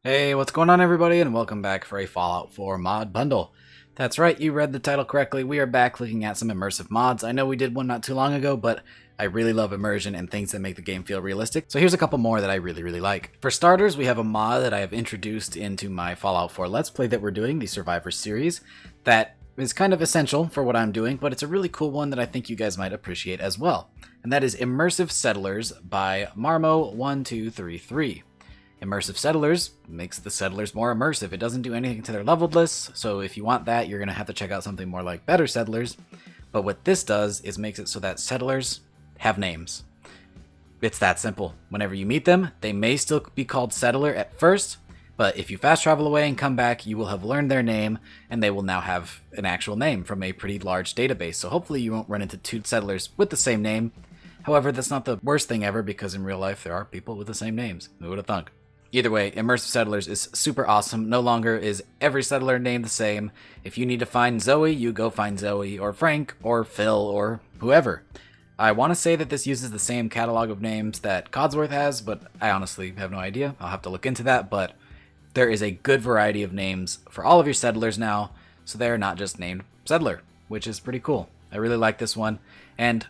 Hey, what's going on everybody, and welcome back for a Fallout 4 mod bundle. That's right, you read the title correctly. We are back looking at some immersive mods. I know we did one not too long ago, but I really love immersion and things that make the game feel realistic. So here's a couple more that I really like. For starters, we have a mod that I have introduced into my Fallout 4 Let's Play that we're doing, the Survivor series, that is kind of essential for what I'm doing, but it's a really cool one that I think you guys might appreciate as well. And that is Immersive Settlers by Marmo1233. Immersive Settlers makes the settlers more immersive. It doesn't do anything to their leveled lists, so if you want that, you're going to have to check out something more like Better Settlers. But what this does is makes it so that settlers have names. It's that simple. Whenever you meet them, they may still be called settler at first, but if you fast travel away and come back, you will have learned their name, and they will now have an actual name from a pretty large database. So hopefully you won't run into two settlers with the same name. However, that's not the worst thing ever, because in real life there are people with the same names. Who would have thunk? Either way, Immersive Settlers is super awesome. No longer is every settler named the same. If you need to find Zoe, you go find Zoe, or Frank, or Phil, or whoever. I want to say that this uses the same catalog of names that Codsworth has, but I honestly have no idea. I'll have to look into that, but there is a good variety of names for all of your settlers now, so they're not just named Settler, which is pretty cool. I really like this one, and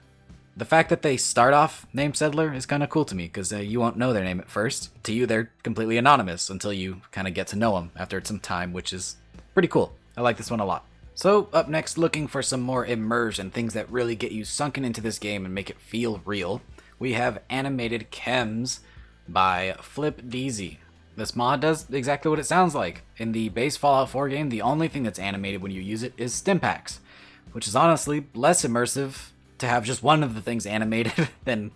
the fact that they start off named Settler is kind of cool to me, because you won't know their name at first. To you, they're completely anonymous until you kind of get to know them after some time, which is pretty cool. I like this one a lot. So, up next, looking for some more immersion, things that really get you sunken into this game and make it feel real, we have Animated Chems by FLipdeezy. This mod does exactly what it sounds like. In the base Fallout 4 game, the only thing that's animated when you use it is stim packs, which is honestly less immersive to have just one of the things animated than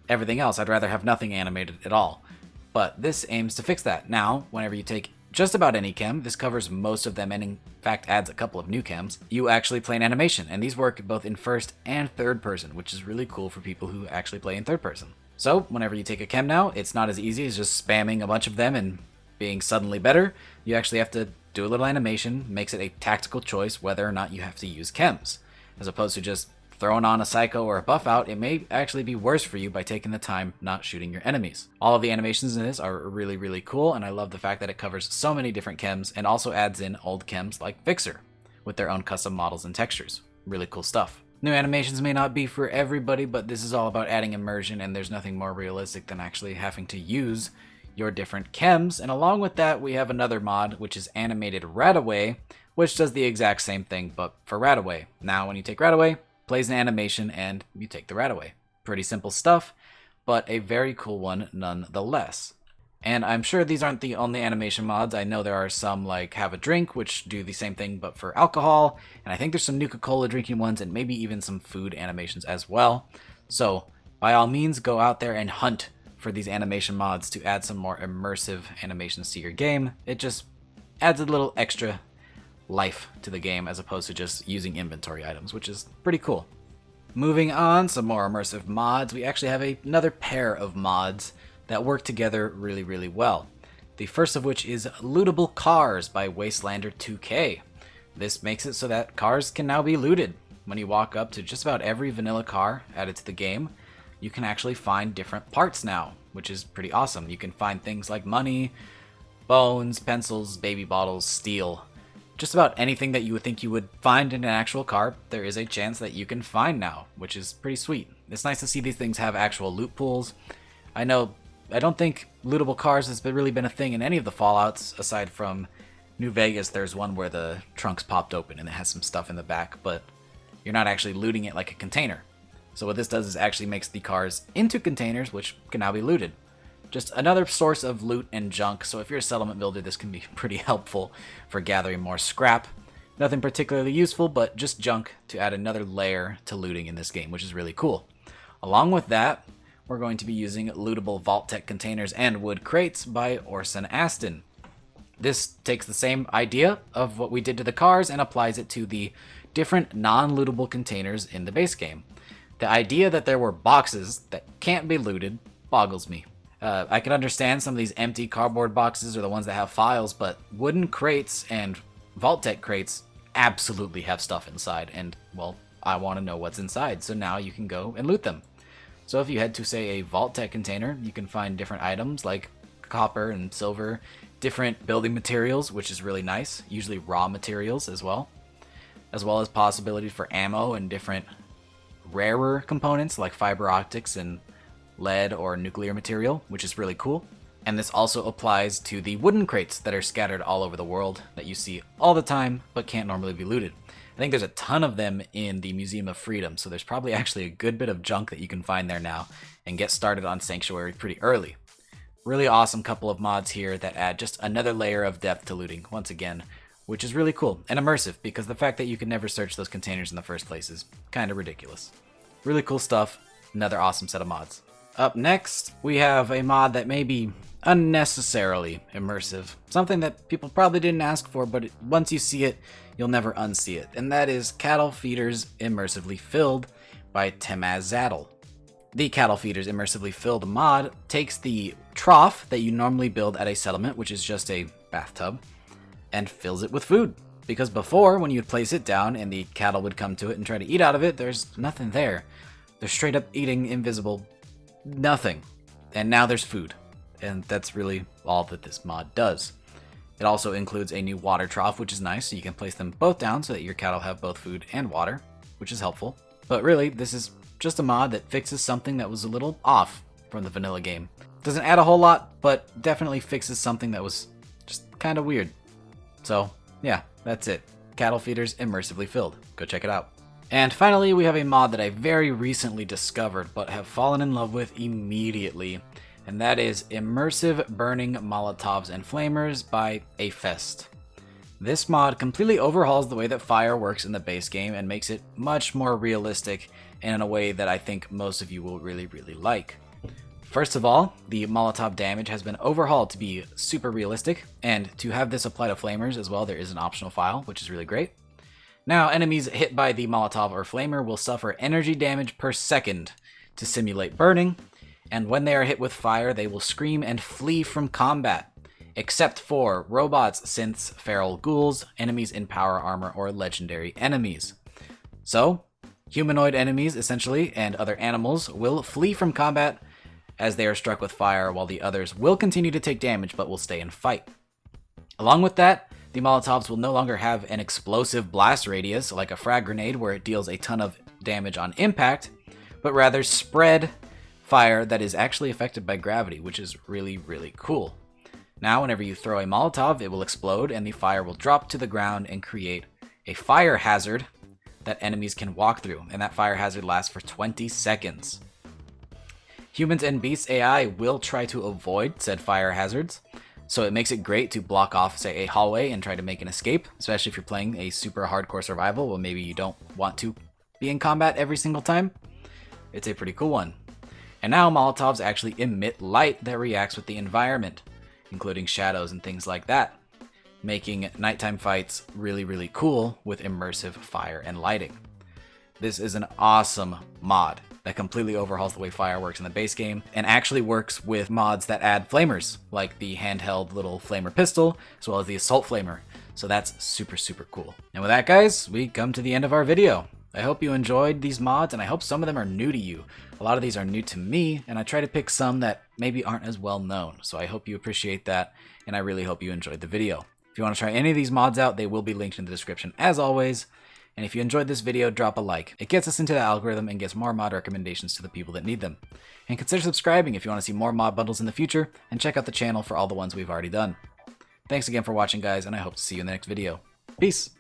everything else. I'd rather have nothing animated at all. But this aims to fix that. Now, whenever you take just about any chem, this covers most of them and in fact adds a couple of new chems, you actually play an animation, and these work both in first and third person, which is really cool for people who actually play in third person. So, whenever you take a chem now, it's not as easy as just spamming a bunch of them and being suddenly better. You actually have to do a little animation, makes it a tactical choice whether or not you have to use chems, as opposed to just throwing on a psycho or a buff out. It may actually be worse for you by taking the time not shooting your enemies. All of the animations in this are really cool, and I love the fact that it covers so many different chems and also adds in old chems like Fixer with their own custom models and textures. Really cool stuff. New animations may not be for everybody, but this is all about adding immersion, and there's nothing more realistic than actually having to use your different chems. And along with that, we have another mod, which is Animated Radaway, which does the exact same thing, but for Radaway. Now, when you take Radaway, plays an animation, and you take the Radaway. Pretty simple stuff, but a very cool one nonetheless. And I'm sure these aren't the only animation mods. I know there are some like Have a Drink, which do the same thing but for alcohol, and I think there's some Nuka-Cola drinking ones, and maybe even some food animations as well. So, by all means, go out there and hunt for these animation mods to add some more immersive animations to your game. It just adds a little extra life to the game as opposed to just using inventory items, which is pretty cool. Moving on, some more immersive mods. We actually have another pair of mods that work together really well. The first of which is Lootable Cars by Wastelander2K. This makes it so that cars can now be looted. When you walk up to just about every vanilla car added to the game, you can actually find different parts now, which is pretty awesome. You can find things like money, bones, pencils, baby bottles, steel. Just about anything that you would think you would find in an actual car, there is a chance that you can find now, which is pretty sweet. It's nice to see these things have actual loot pools. I don't think lootable cars has really been a thing in any of the Fallouts, aside from New Vegas. There's one where the trunks popped open and it has some stuff in the back, but you're not actually looting it like a container. So what this does is actually makes the cars into containers, which can now be looted. Just another source of loot and junk, so if you're a settlement builder, this can be pretty helpful for gathering more scrap. Nothing particularly useful, but just junk to add another layer to looting in this game, which is really cool. Along with that, we're going to be using Lootable Vault-Tec containers and wood crates by orsonaston. This takes the same idea of what we did to the cars and applies it to the different non-lootable containers in the base game. The idea that there were boxes that can't be looted boggles me. I can understand some of these empty cardboard boxes or the ones that have files, but wooden crates and Vault-Tec crates absolutely have stuff inside, and, well, I want to know what's inside, so now you can go and loot them. So if you head to, say, a Vault-Tec container, you can find different items like copper and silver, different building materials, which is really nice, usually raw materials as well as possibilities for ammo and different rarer components like fiber optics and lead or nuclear material, which is really cool. And this also applies to the wooden crates that are scattered all over the world that you see all the time but can't normally be looted. I think there's a ton of them in the Museum of Freedom, so there's probably actually a good bit of junk that you can find there now and get started on Sanctuary pretty early. Really awesome couple of mods here that add just another layer of depth to looting, once again, which is really cool and immersive because the fact that you can never search those containers in the first place is kind of ridiculous. Really cool stuff, another awesome set of mods. Up next, we have a mod that may be unnecessarily immersive. Something that people probably didn't ask for, but once you see it, you'll never unsee it. And that is Cattle Feeders Immersively Filled by temazatl. The Cattle Feeders Immersively Filled mod takes the trough that you normally build at a settlement, which is just a bathtub, and fills it with food. Because before, when you'd place it down and the cattle would come to it and try to eat out of it, there's nothing there. They're straight up eating invisible nothing. And now there's food. And that's really all that this mod does. It also includes a new water trough, which is nice, so you can place them both down so that your cattle have both food and water, which is helpful. But really, this is just a mod that fixes something that was a little off from the vanilla game. Doesn't add a whole lot, but definitely fixes something that was just kind of weird. So, yeah, that's it. Cattle Feeders Immersively Filled. Go check it out. And finally, we have a mod that I very recently discovered, but have fallen in love with immediately. And that is Immersive Burning Molotovs and Flamers by Aphest. This mod completely overhauls the way that fire works in the base game and makes it much more realistic and in a way that I think most of you will really like. First of all, the Molotov damage has been overhauled to be super realistic, and to have this apply to flamers as well, there is an optional file, which is really great. Now, enemies hit by the Molotov or flamer will suffer energy damage per second to simulate burning, and when they are hit with fire, they will scream and flee from combat, except for robots, synths, feral ghouls, enemies in power armor, or legendary enemies. So, humanoid enemies, essentially, and other animals will flee from combat as they are struck with fire, while the others will continue to take damage but will stay and fight. Along with that, the Molotovs will no longer have an explosive blast radius like a frag grenade where it deals a ton of damage on impact, but rather spread fire that is actually affected by gravity, which is really cool. Now, whenever you throw a Molotov, it will explode and the fire will drop to the ground and create a fire hazard that enemies can walk through, and that fire hazard lasts for 20 seconds. Humans and beasts AI will try to avoid said fire hazards, so it makes it great to block off, say, a hallway and try to make an escape, especially if you're playing a super hardcore survival, well, maybe you don't want to be in combat every single time. It's a pretty cool one. And now Molotovs actually emit light that reacts with the environment, including shadows and things like that, making nighttime fights really cool with immersive fire and lighting. This is an awesome mod that completely overhauls the way fire works in the base game and actually works with mods that add flamers, like the handheld little flamer pistol, as well as the assault flamer. So that's super cool. And with that, guys, we come to the end of our video. I hope you enjoyed these mods, and I hope some of them are new to you. A lot of these are new to me, and I try to pick some that maybe aren't as well known. So I hope you appreciate that, and I really hope you enjoyed the video. If you want to try any of these mods out, they will be linked in the description as always. And if you enjoyed this video, drop a like. It gets us into the algorithm and gets more mod recommendations to the people that need them. And consider subscribing if you want to see more mod bundles in the future, and check out the channel for all the ones we've already done. Thanks again for watching, guys, and I hope to see you in the next video. Peace!